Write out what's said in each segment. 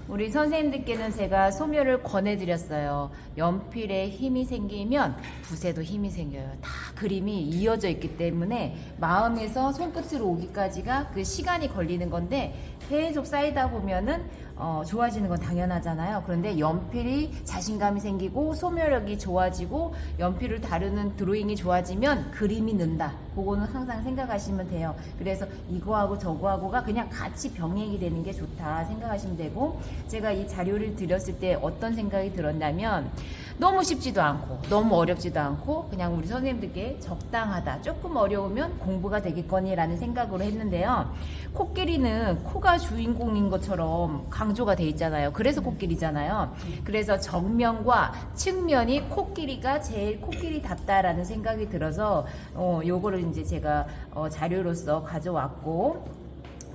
우리 선생님들께는 제가 소묘를 권해드렸어요. 연필에 힘이 생기면 붓에도 힘이 생겨요. 다 그림이 이어져 있기 때문에 마음에서 손끝으로 오기까지가 그 시간이 걸리는 건데 계속 쌓이다 보면은 좋아지는 건 당연하잖아요. 그런데 연필이 자신감이 생기고 소묘력이 좋아지고 연필을 다루는 드로잉이 좋아지면 그림이 는다. 그거는 항상 생각하시면 돼요. 그래서 이거하고 저거하고가 그냥 같이 병행이 되는 게 좋다 생각하시면 되고, 제가 이 자료를 드렸을 때 어떤 생각이 들었냐면 너무 쉽지도 않고 너무 어렵지도 않고 그냥 우리 선생님들께 적당하다, 조금 어려우면 공부가 되겠거니라는 생각으로 했는데요. 코끼리는 코가 주인공인 것처럼 강조가 돼 있잖아요. 그래서 코끼리잖아요. 그래서 정면과 측면이 코끼리가 제일 코끼리답다라는 생각이 들어서 요거를 이제 제가 자료로서 가져왔고,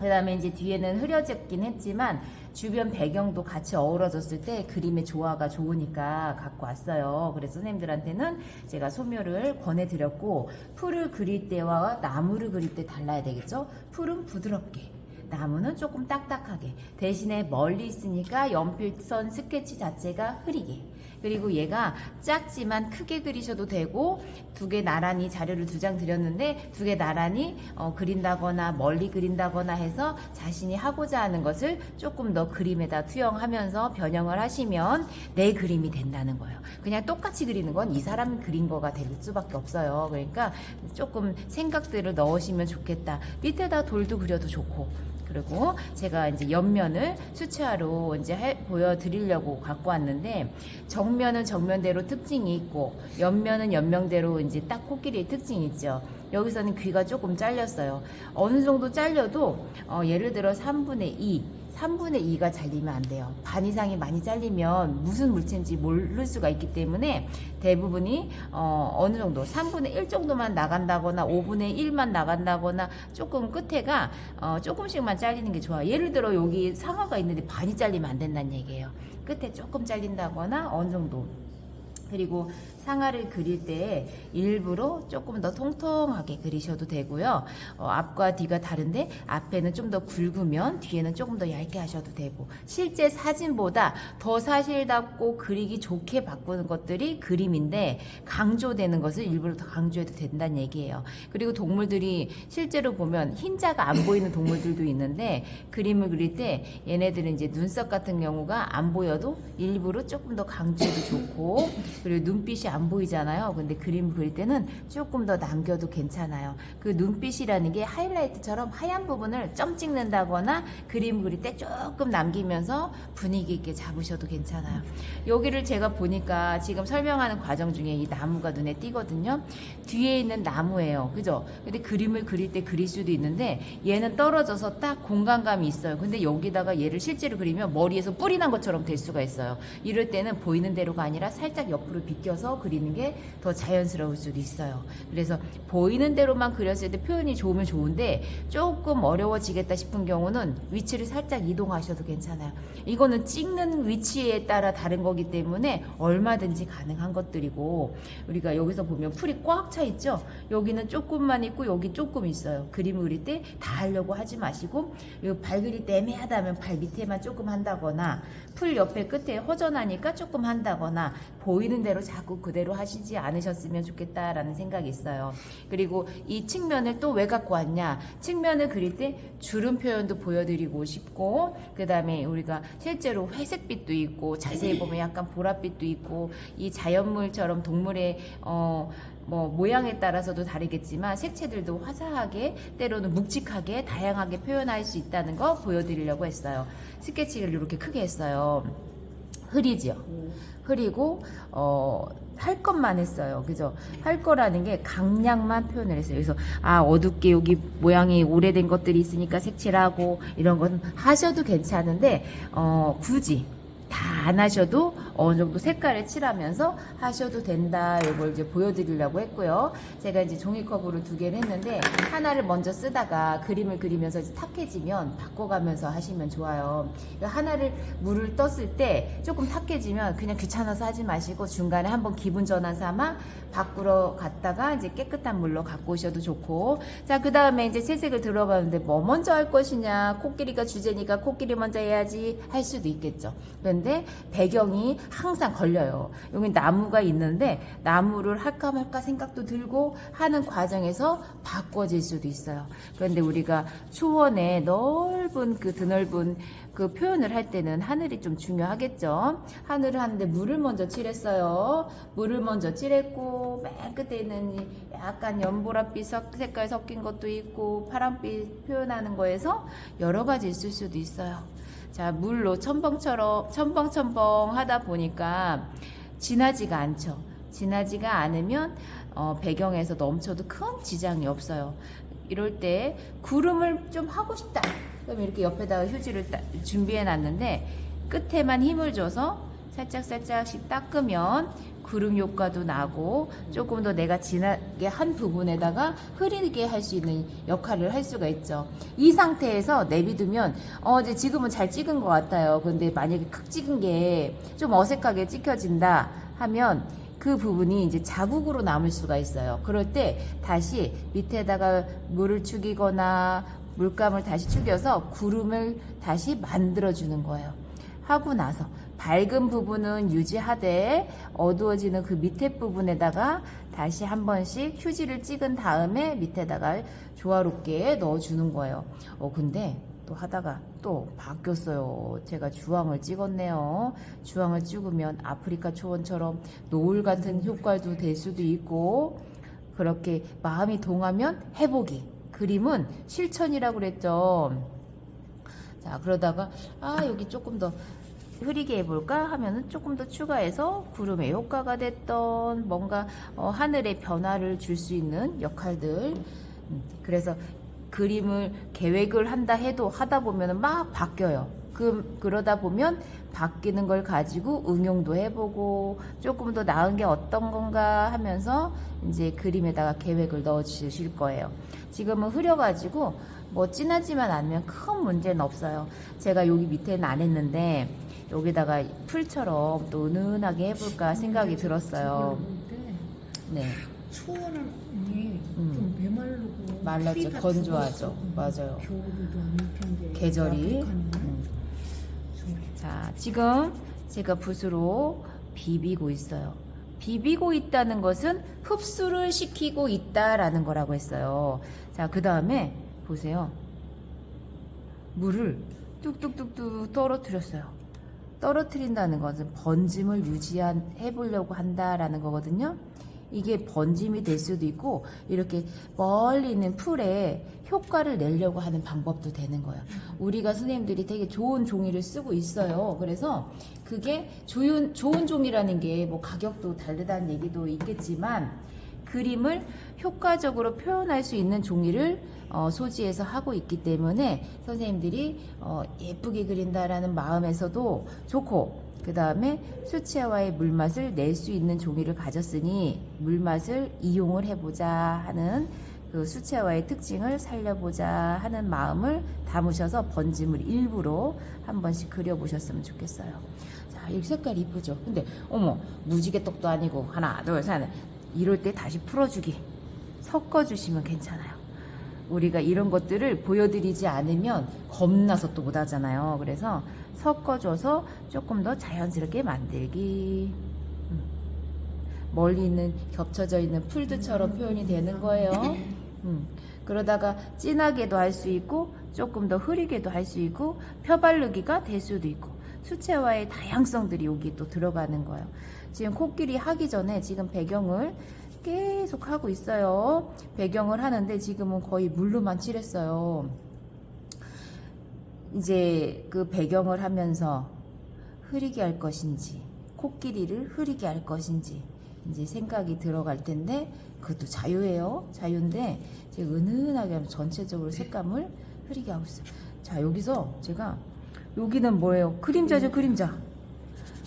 그 다음에 이제 뒤에는 흐려졌긴 했지만 주변 배경도 같이 어우러졌을 때 그림의 조화가 좋으니까 갖고 왔어요. 그래서 선생님들한테는 제가 소묘를 권해드렸고, 풀을 그릴 때와 나무를 그릴 때 달라야 되겠죠. 풀은 부드럽게, 나무는 조금 딱딱하게, 대신에 멀리 있으니까 연필선 스케치 자체가 흐리게, 그리고 얘가 작지만 크게 그리셔도 되고, 두 개 나란히 자료를 2장 드렸는데 두 개 나란히 그린다거나 멀리 그린다거나 해서 자신이 하고자 하는 것을 조금 더 그림에다 투영하면서 변형을 하시면 내 그림이 된다는 거예요. 그냥 똑같이 그리는 건 이 사람 그린 거가 될 수밖에 없어요. 그러니까 조금 생각들을 넣으시면 좋겠다. 밑에다 돌도 그려도 좋고, 그리고 제가 이제 옆면을 수채화로 이제 보여드리려고 갖고 왔는데, 정면은 정면대로 특징이 있고 옆면은 옆면대로 이제 딱 코끼리의 특징이 있죠. 여기서는 귀가 조금 잘렸어요. 어느 정도 잘려도 예를 들어 3분의 2가 잘리면 안 돼요. 반 이상이 많이 잘리면 무슨 물체인지 모를 수가 있기 때문에 대부분이 어느 정도 3분의 1 정도만 나간다거나 5분의 1만 나간다거나 조금 끝에가 조금씩만 잘리는 게 좋아요. 예를 들어 여기 상어가 있는데 반이 잘리면 안 된다는 얘기예요. 끝에 조금 잘린다거나 어느 정도. 그리고 상아를 그릴 때 일부러 조금 더 통통하게 그리셔도 되고요. 앞과 뒤가 다른데 앞에는 좀 더 굵으면 뒤에는 조금 더 얇게 하셔도 되고, 실제 사진보다 더 사실답고 그리기 좋게 바꾸는 것들이 그림인데 강조되는 것을 일부러 더 강조해도 된다는 얘기예요. 그리고 동물들이 실제로 보면 흰자가 안 보이는 동물들도 있는데 그림을 그릴 때 얘네들은 이제 눈썹 같은 경우가 안 보여도 일부러 조금 더 강조해도 좋고, 그리고 눈빛이 안 보이잖아요. 근데 그림 그릴 때는 조금 더 남겨도 괜찮아요. 그 눈빛이라는 게 하이라이트처럼 하얀 부분을 점 찍는다거나 그림 그릴 때 조금 남기면서 분위기 있게 잡으셔도 괜찮아요. 여기를 제가 보니까 지금 설명하는 과정 중에 이 나무가 눈에 띄거든요. 뒤에 있는 나무예요. 그죠? 근데 그림을 그릴 때 그릴 수도 있는데 얘는 떨어져서 딱 공간감이 있어요. 근데 여기다가 얘를 실제로 그리면 머리에서 뿔이 난 것처럼 될 수가 있어요. 이럴 때는 보이는 대로가 아니라 살짝 옆으로 비껴서 그리는 게 더 자연스러울 수도 있어요. 그래서 보이는 대로만 그렸을 때 표현이 좋으면 좋은데 조금 어려워지겠다 싶은 경우는 위치를 살짝 이동하셔도 괜찮아요. 이거는 찍는 위치에 따라 다른 거기 때문에 얼마든지 가능한 것들이고, 우리가 여기서 보면 풀이 꽉 차 있죠. 여기는 조금만 있고 여기 조금 있어요. 그림 그릴 때 다 하려고 하지 마시고, 발 그릴 때 애매하다면 발 밑에만 조금 한다거나, 풀 옆에 끝에 허전하니까 조금 한다거나, 보이는 대로 자꾸 그대로 하시지 않으셨으면 좋겠다라는 생각이 있어요. 그리고 이 측면을 또 왜 갖고 왔냐, 측면을 그릴 때 주름 표현도 보여드리고 싶고, 그 다음에 우리가 실제로 회색빛도 있고 자세히 보면 약간 보랏빛도 있고, 이 자연물처럼 동물의 모양에 따라서도 다르겠지만 색채들도 화사하게, 때로는 묵직하게, 다양하게 표현할 수 있다는 거 보여드리려고 했어요. 스케치를 이렇게 크게 했어요. 흐리죠. 흐리고 할 것만 했어요. 그죠? 할 거라는 게 강약만 표현을 했어요. 그래서 어둡게 여기 모양이 오래된 것들이 있으니까 색칠하고 이런 건 하셔도 괜찮은데 굳이 다 안 하셔도 어느 정도 색깔을 칠하면서 하셔도 된다. 이걸 이제 보여드리려고 했고요. 제가 이제 종이컵으로 2개를 했는데 하나를 먼저 쓰다가 그림을 그리면서 이제 탁해지면 바꿔가면서 하시면 좋아요. 하나를 물을 떴을 때 조금 탁해지면 그냥 귀찮아서 하지 마시고 중간에 한번 기분 전환 삼아 밖으로 갔다가 이제 깨끗한 물로 갖고 오셔도 좋고. 자, 그 다음에 이제 채색을 들어가는데 뭐 먼저 할 것이냐, 코끼리가 주제니까 코끼리 먼저 해야지 할 수도 있겠죠. 그런데 배경이 항상 걸려요. 여기 나무가 있는데 나무를 할까 말까 생각도 들고 하는 과정에서 바꿔질 수도 있어요. 그런데 우리가 초원에 넓은 그 드넓은 그 표현을 할 때는 하늘이 좀 중요하겠죠. 하늘을 하는데 물을 먼저 칠했어요. 물을 먼저 칠했고 맨 끝에 있는 약간 연보라빛 색깔 섞인 것도 있고 파란빛 표현하는 거에서 여러 가지 있을 수도 있어요. 자, 물로 첨벙첨벙 하다 보니까 진하지가 않죠. 진하지가 않으면 배경에서 넘쳐도 큰 지장이 없어요. 이럴 때 구름을 좀 하고 싶다. 그럼 이렇게 옆에다가 휴지를 준비해 놨는데 끝에만 힘을 줘서 살짝씩 닦으면 구름 효과도 나고 조금 더 내가 진하게 한 부분에다가 흐리게 할 수 있는 역할을 할 수가 있죠. 이 상태에서 내비두면 이제 지금은 잘 찍은 것 같아요. 근데 만약에 크 찍은 게 좀 어색하게 찍혀진다 하면 그 부분이 이제 자국으로 남을 수가 있어요. 그럴 때 다시 밑에다가 물을 죽이거나 물감을 다시 죽여서 구름을 다시 만들어주는 거예요. 하고 나서 밝은 부분은 유지하되 어두워지는 그 밑에 부분에다가 다시 한 번씩 휴지를 찍은 다음에 밑에다가 조화롭게 넣어주는 거예요. 근데 또 하다가 또 바뀌었어요. 제가 주황을 찍었네요. 주황을 찍으면 아프리카 초원처럼 노을 같은 효과도 될 수도 있고, 그렇게 마음이 동하면 해보기. 그림은 실천이라고 그랬죠. 자, 그러다가 여기 조금 더 흐리게 해볼까 하면은 조금 더 추가해서 구름의 효과가 됐던 뭔가 하늘의 변화를 줄 수 있는 역할들. 그래서 그림을 계획을 한다 해도 하다 보면은 막 바뀌어요. 그러다 보면 바뀌는 걸 가지고 응용도 해보고 조금 더 나은 게 어떤 건가 하면서 이제 그림에다가 계획을 넣어 주실 거예요. 지금은 흐려가지고 뭐 진하지만 않으면 큰 문제는 없어요. 제가 여기 밑에는 안 했는데 여기다가 풀처럼 또 은은하게 해볼까 생각이 들었어요. 네. 초원이 좀 메마르고 말랐죠. 건조하죠. 맞아요. 겨울에도 아닐 텐데 계절이. 자, 지금 제가 붓으로 비비고 있어요. 비비고 있다는 것은 흡수를 시키고 있다라는 거라고 했어요. 자, 그 다음에 보세요. 물을 뚝뚝뚝뚝 떨어뜨렸어요. 떨어뜨린다는 것은 번짐을 유지해 보려고 한다라는 거거든요. 이게 번짐이 될 수도 있고 이렇게 멀리 있는 풀에 효과를 내려고 하는 방법도 되는 거예요. 우리가 선생님들이 되게 좋은 종이를 쓰고 있어요. 그래서 그게 좋은 종이라는 게 뭐 가격도 다르다는 얘기도 있겠지만 그림을 효과적으로 표현할 수 있는 종이를 소지해서 하고 있기 때문에 선생님들이 예쁘게 그린다라는 마음에서도 좋고, 그 다음에 수채화의 물맛을 낼 수 있는 종이를 가졌으니 물맛을 이용을 해보자 하는 그 수채화의 특징을 살려보자 하는 마음을 담으셔서 번짐을 일부러 한 번씩 그려보셨으면 좋겠어요. 자, 이 색깔 이쁘죠? 근데 어머, 무지개떡도 아니고 하나 둘 셋, 이럴 때 다시 풀어주기 섞어주시면 괜찮아요. 우리가 이런 것들을 보여드리지 않으면 겁나서 또 못하잖아요. 그래서 섞어줘서 조금 더 자연스럽게 만들기. 멀리 있는 겹쳐져 있는 풀들처럼 표현이 되는 거예요. 그러다가 진하게도 할 수 있고 조금 더 흐리게도 할 수 있고 펴바르기가 될 수도 있고 수채화의 다양성들이 여기 또 들어가는 거예요. 지금 코끼리 하기 전에 지금 배경을 계속 하고 있어요. 배경을 하는데 지금은 거의 물로만 칠했어요. 이제 그 배경을 하면서 흐리게 할 것인지 코끼리를 흐리게 할 것인지 이제 생각이 들어갈 텐데 그것도 자유예요. 자유인데 제가 은은하게 하면 전체적으로 색감을 흐리게 하고 있어요. 자, 여기서 제가 여기는 뭐예요? 그림자죠, 그림자.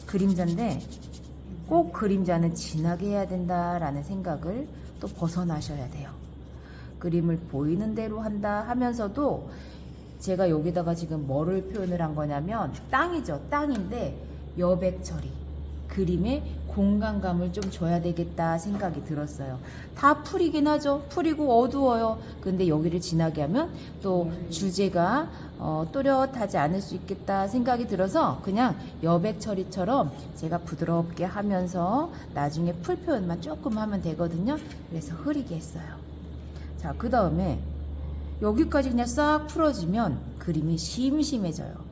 그림자인데 꼭 그림자는 진하게 해야 된다라는 생각을 또 벗어나셔야 돼요. 그림을 보이는 대로 한다 하면서도 제가 여기다가 지금 뭐를 표현을 한 거냐면 땅이죠. 땅인데 여백 처리. 그림에 공간감을 좀 줘야 되겠다 생각이 들었어요. 다 풀이긴 하죠. 풀이고 어두워요. 근데 여기를 진하게 하면 또 주제가 또렷하지 않을 수 있겠다 생각이 들어서 그냥 여백 처리처럼 제가 부드럽게 하면서 나중에 풀 표현만 조금 하면 되거든요. 그래서 흐리게 했어요. 자, 그 다음에 여기까지 그냥 싹 풀어지면 그림이 심심해져요.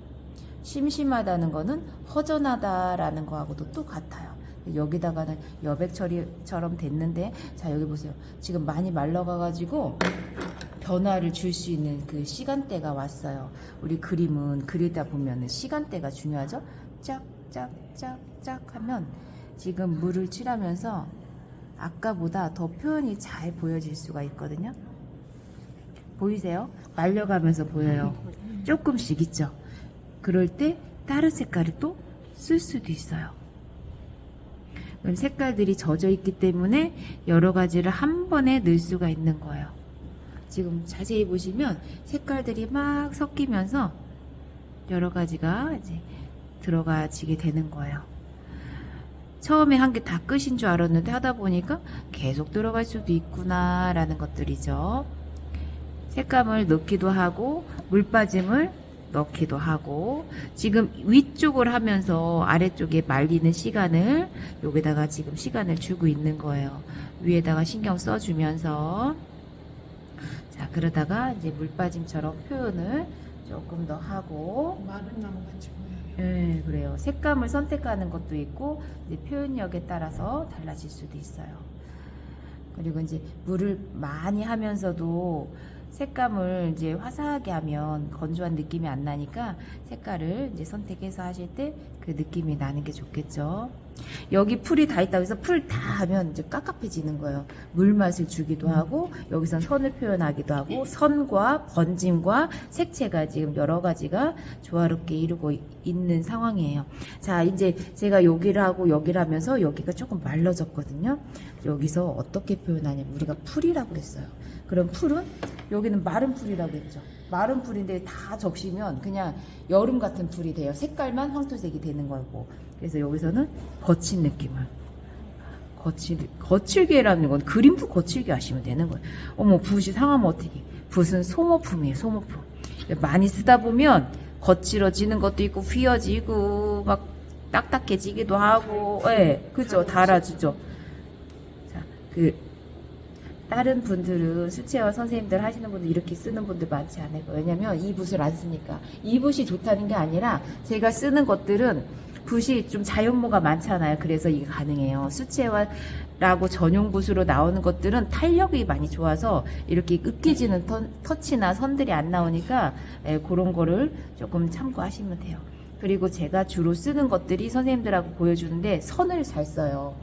심심하다는 거는 허전하다라는 거하고도 또 같아요. 여기다가는 여백 처리처럼 됐는데, 자, 여기 보세요. 지금 많이 말라가가지고 변화를 줄 수 있는 그 시간대가 왔어요. 우리 그림은 그리다 보면 시간대가 중요하죠. 짝짝짝짝 하면 지금 물을 칠하면서 아까보다 더 표현이 잘 보여질 수가 있거든요. 보이세요? 말려가면서 보여요. 조금씩 있죠. 그럴 때 다른 색깔을 또 쓸 수도 있어요. 그럼 색깔들이 젖어 있기 때문에 여러 가지를 한 번에 넣을 수가 있는 거예요. 지금 자세히 보시면 색깔들이 막 섞이면서 여러 가지가 이제 들어가지게 되는 거예요. 처음에 한 게 다 끝인 줄 알았는데 하다 보니까 계속 들어갈 수도 있구나 라는 것들이죠. 색감을 넣기도 하고 물빠짐을 넣기도 하고, 지금 위쪽을 하면서 아래쪽에 말리는 시간을 여기다가 지금 시간을 주고 있는 거예요. 위에다가 신경 써주면서. 자, 그러다가 이제 물빠짐처럼 표현을 조금 더 하고. 마른 나무 같이 보여요. 네, 그래요. 색감을 선택하는 것도 있고 이제 표현력에 따라서 달라질 수도 있어요. 그리고 이제 물을 많이 하면서도 색감을 이제 화사하게 하면 건조한 느낌이 안 나니까 색깔을 이제 선택해서 하실 때 그 느낌이 나는 게 좋겠죠. 여기 풀이 다 있다고 해서 풀 다 하면 이제 깝깝해지는 거예요. 물맛을 주기도 하고 여기선 선을 표현하기도 하고 선과 번짐과 색채가 지금 여러 가지가 조화롭게 이루고 있는 상황이에요. 자, 이제 제가 여기를 하고 여기를 하면서 여기가 조금 말라졌거든요. 여기서 어떻게 표현하냐면 우리가 풀이라고 그랬어요. 그럼 풀은 여기는 마른 풀이라고 했죠. 마른 풀인데 다 적시면 그냥 여름 같은 풀이 돼요. 색깔만 황토색이 되는 거고. 그래서 여기서는 거친 느낌을 거칠게라는 건 그림도 거칠게 하시면 되는 거예요. 어머, 붓이 상하면 어떻게? 붓은 소모품이에요. 소모품. 많이 쓰다 보면 거칠어지는 것도 있고 휘어지고 막 딱딱해지기도 하고, 예, 그죠? 달아주죠. 자, 다른 분들은 수채화 선생님들 하시는 분들 이렇게 쓰는 분들 많지 않을 거예요. 왜냐면 이 붓을 안 쓰니까. 이 붓이 좋다는 게 아니라 제가 쓰는 것들은 붓이 좀 자연모가 많잖아요. 그래서 이게 가능해요. 수채화라고 전용 붓으로 나오는 것들은 탄력이 많이 좋아서 이렇게 으깨지는 터치나 선들이 안 나오니까 그런 거를 조금 참고하시면 돼요. 그리고 제가 주로 쓰는 것들이 선생님들하고 보여주는데 선을 잘 써요.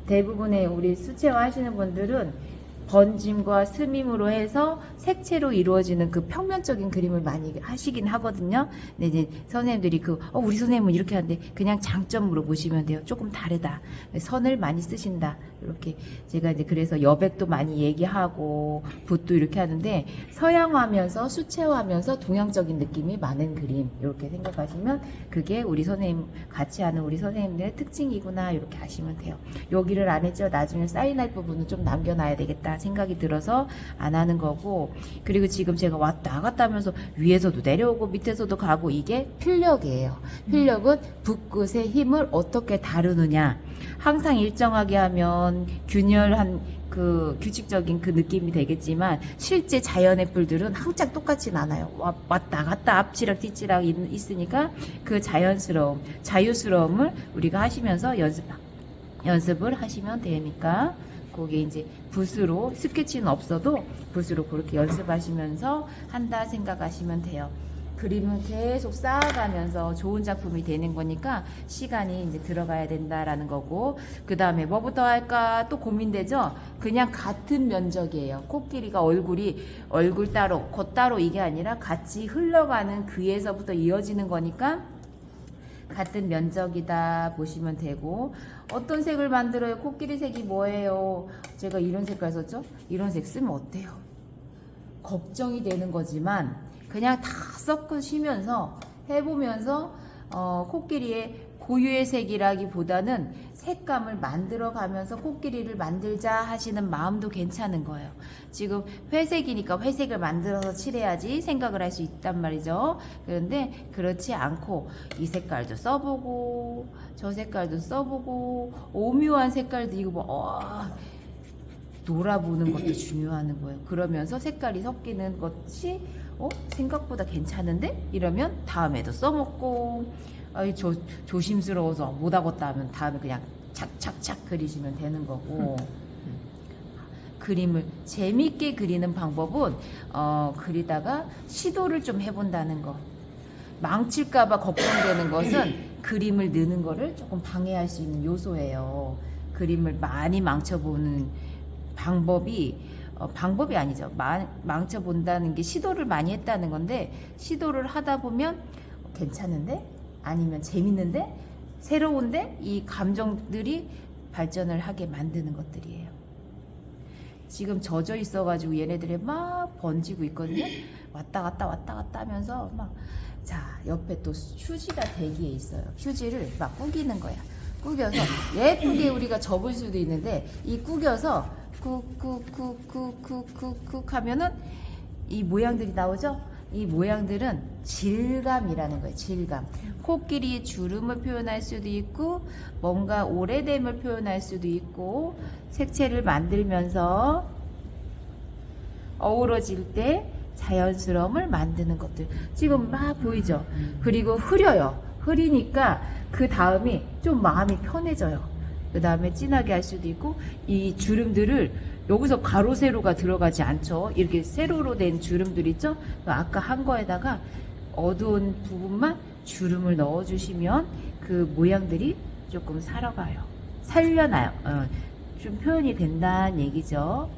대부분의 우리 수채화 하시는 분들은 번짐과 스밈으로 해서 색채로 이루어지는 그 평면적인 그림을 많이 하시긴 하거든요. 근데 이제 선생님들이 우리 선생님은 이렇게 하는데 그냥 장점으로 보시면 돼요. 조금 다르다. 선을 많이 쓰신다. 이렇게 제가 이제 그래서 여백도 많이 얘기하고 붓도 이렇게 하는데 서양화하면서 수채화하면서 동양적인 느낌이 많은 그림 이렇게 생각하시면 그게 우리 선생님 같이 하는 우리 선생님들의 특징이구나 이렇게 하시면 돼요. 여기를 안 했죠. 나중에 사인할 부분은 좀 남겨놔야 되겠다 생각이 들어서 안 하는 거고, 그리고 지금 제가 왔다 갔다 하면서 위에서도 내려오고 밑에서도 가고 이게 필력이에요. 필력은 붓끝의 힘을 어떻게 다루느냐. 항상 일정하게 하면 균열한 규칙적인 그 느낌이 되겠지만 실제 자연의 뿔들은 항상 똑같진 않아요. 왔다 갔다 앞치락 뒤치락 있으니까 그 자연스러움, 자유스러움을 우리가 하시면서 연습을 하시면 되니까 거기에 이제 붓으로 스케치는 없어도 붓으로 그렇게 연습하시면서 한다 생각하시면 돼요. 그림은 계속 쌓아가면서 좋은 작품이 되는 거니까 시간이 이제 들어가야 된다라는 거고, 그 다음에 뭐부터 할까 또 고민되죠. 그냥 같은 면적이에요. 코끼리가 얼굴 따로 겉 따로 이게 아니라 같이 흘러가는 귀에서부터 이어지는 거니까 같은 면적이다 보시면 되고, 어떤 색을 만들어요? 코끼리 색이 뭐예요? 제가 이런 색깔 썼죠? 이런 색 쓰면 어때요? 걱정이 되는 거지만 그냥 다 섞으시면서 해보면서 코끼리의 고유의 색이라기보다는 색감을 만들어 가면서 코끼리를 만들자 하시는 마음도 괜찮은 거예요. 지금 회색이니까 회색을 만들어서 칠해야지 생각을 할 수 있단 말이죠. 그런데 그렇지 않고 이 색깔도 써보고 저 색깔도 써보고 오묘한 색깔도 이거 뭐 놀아보는 것도 중요한 거예요. 그러면서 색깔이 섞이는 것이 생각보다 괜찮은데? 이러면 다음에도 써먹고 조심스러워서 못하겠다 하면 다음에 그냥 착착착 그리시면 되는 거고. 그림을 재밌게 그리는 방법은 그리다가 시도를 좀 해본다는 거. 망칠까봐 걱정되는 것은 그림을 느는 거를 조금 방해할 수 있는 요소예요. 그림을 많이 망쳐보는 방법이 아니죠. 망쳐본다는 게 시도를 많이 했다는 건데, 시도를 하다 보면 괜찮은데? 아니면 재밌는데? 새로운데? 이 감정들이 발전을 하게 만드는 것들이에요. 지금 젖어 있어가지고 얘네들이 막 번지고 있거든요. 왔다 갔다 하면서 자, 옆에 또 휴지가 대기에 있어요. 휴지를 막 구기는 거야. 구겨서 예쁘게 우리가 접을 수도 있는데, 이 구겨서 쿡쿡쿡쿡쿡쿡 하면은 이 모양들이 나오죠? 이 모양들은 질감이라는 거예요. 질감. 코끼리의 주름을 표현할 수도 있고, 뭔가 오래됨을 표현할 수도 있고, 색채를 만들면서 어우러질 때 자연스러움을 만드는 것들. 지금 막 보이죠? 그리고 흐려요. 흐리니까 그 다음이 좀 마음이 편해져요. 그 다음에 진하게 할 수도 있고, 이 주름들을 여기서 가로 세로가 들어가지 않죠. 이렇게 세로로 된 주름들 있죠. 아까 한 거에다가 어두운 부분만 주름을 넣어주시면 그 모양들이 조금 살려나요. 좀 표현이 된다는 얘기죠.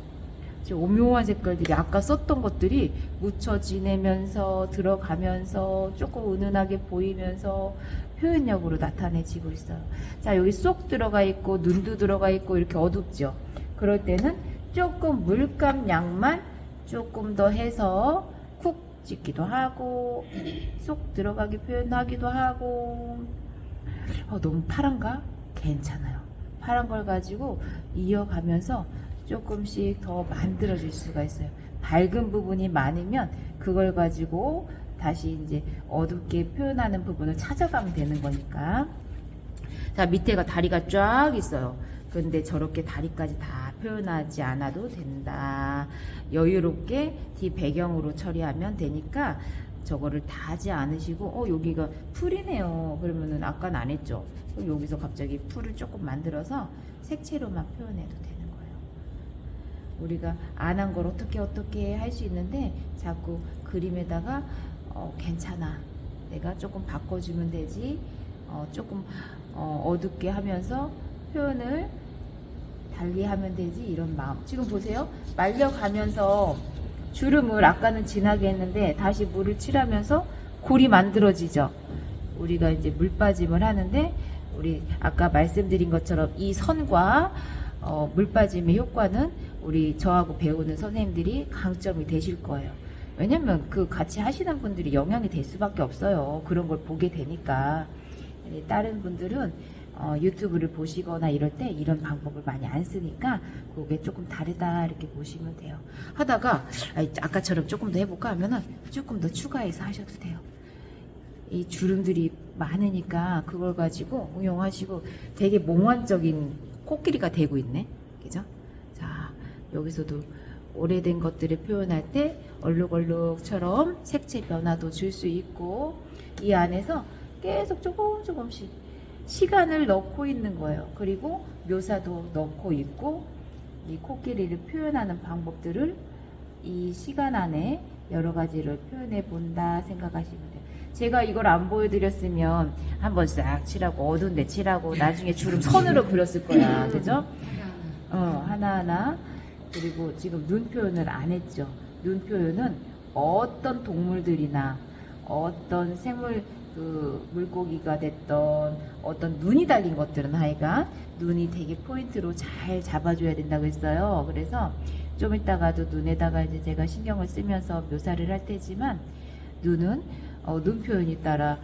오묘한 색깔들이 아까 썼던 것들이 묻혀 지내면서 들어가면서 조금 은은하게 보이면서 표현력으로 나타내지고 있어요. 자, 여기 쏙 들어가 있고 눈도 들어가 있고 이렇게 어둡죠. 그럴 때는 조금 물감 양만 조금 더 해서 쿡 찍기도 하고 쏙 들어가게 표현하기도 하고. 너무 파란가? 괜찮아요. 파란 걸 가지고 이어가면서 조금씩 더 만들어줄 수가 있어요. 밝은 부분이 많으면 그걸 가지고 다시 이제 어둡게 표현하는 부분을 찾아가면 되는 거니까. 자, 밑에가 다리가 쫙 있어요. 근데 저렇게 다리까지 다 표현하지 않아도 된다. 여유롭게 뒤 배경으로 처리하면 되니까 저거를 다 하지 않으시고, 여기가 풀이네요. 그러면은 아까는 안 했죠. 여기서 갑자기 풀을 조금 만들어서 색채로만 표현해도 되는 거예요. 우리가 안 한 걸 어떻게 할 수 있는데, 자꾸 그림에다가 괜찮아, 내가 조금 바꿔주면 되지, 조금 어둡게 하면서 표현을 달리 하면 되지, 이런 마음. 지금 보세요. 말려가면서 주름을 아까는 진하게 했는데 다시 물을 칠하면서 골이 만들어지죠. 우리가 이제 물 빠짐을 하는데, 우리 아까 말씀드린 것처럼 이 선과 물 빠짐의 효과는 우리 저하고 배우는 선생님들이 강점이 되실 거예요. 왜냐면 그 같이 하시는 분들이 영향이 될 수밖에 없어요. 그런 걸 보게 되니까. 다른 분들은 유튜브를 보시거나 이럴 때 이런 방법을 많이 안 쓰니까 그게 조금 다르다 이렇게 보시면 돼요. 하다가 아까처럼 조금 더 해볼까 하면은 조금 더 추가해서 하셔도 돼요. 이 주름들이 많으니까 그걸 가지고 응용하시고 되게 몽환적인 코끼리가 되고 있네. 그죠? 자, 여기서도 오래된 것들을 표현할 때 얼룩얼룩처럼 색채 변화도 줄 수 있고, 이 안에서 계속 조금씩 시간을 넣고 있는 거예요. 그리고 묘사도 넣고 있고, 이 코끼리를 표현하는 방법들을 이 시간 안에 여러 가지를 표현해 본다 생각하시면 돼요. 제가 이걸 안 보여드렸으면 한번 싹 칠하고 어두운데 칠하고 나중에 주름 선으로 그렸을 거야. 그죠? 하나하나. 그리고 지금 눈 표현을 안 했죠. 눈 표현은 어떤 동물들이나 어떤 생물 그 물고기가 됐던 어떤 눈이 달린 것들은 하여간 눈이 되게 포인트로 잘 잡아줘야 된다고 했어요. 그래서 좀 이따가도 눈에다가 이제 제가 신경을 쓰면서 묘사를 할 테지만 눈은 눈 표현에 따라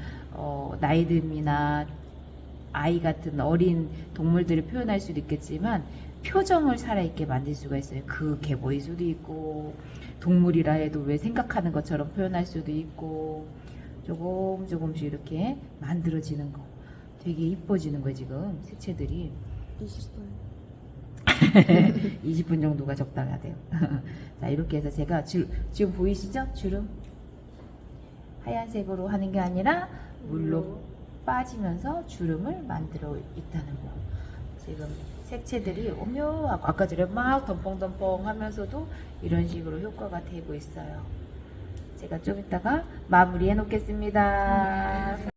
나이 듦이나 아이 같은 어린 동물들을 표현할 수도 있겠지만 표정을 살아있게 만들 수가 있어요. 그게 보일 수도 있고 동물이라 해도 왜 생각하는 것처럼 표현할 수도 있고 조금씩 이렇게 만들어지는 거 되게 이뻐지는 거예요. 지금 색채들이 20분. 20분 정도가 적당하대요. 자, 이렇게 해서 제가 지금 보이시죠? 주름 하얀색으로 하는 게 아니라 물로 빠지면서 주름을 만들어 있다는 거. 지금 색채들이 오묘하고 아까 전에 막 덤벙덤벙 하면서도 이런 식으로 효과가 되고 있어요. 제가 좀 이따가 마무리해 놓겠습니다.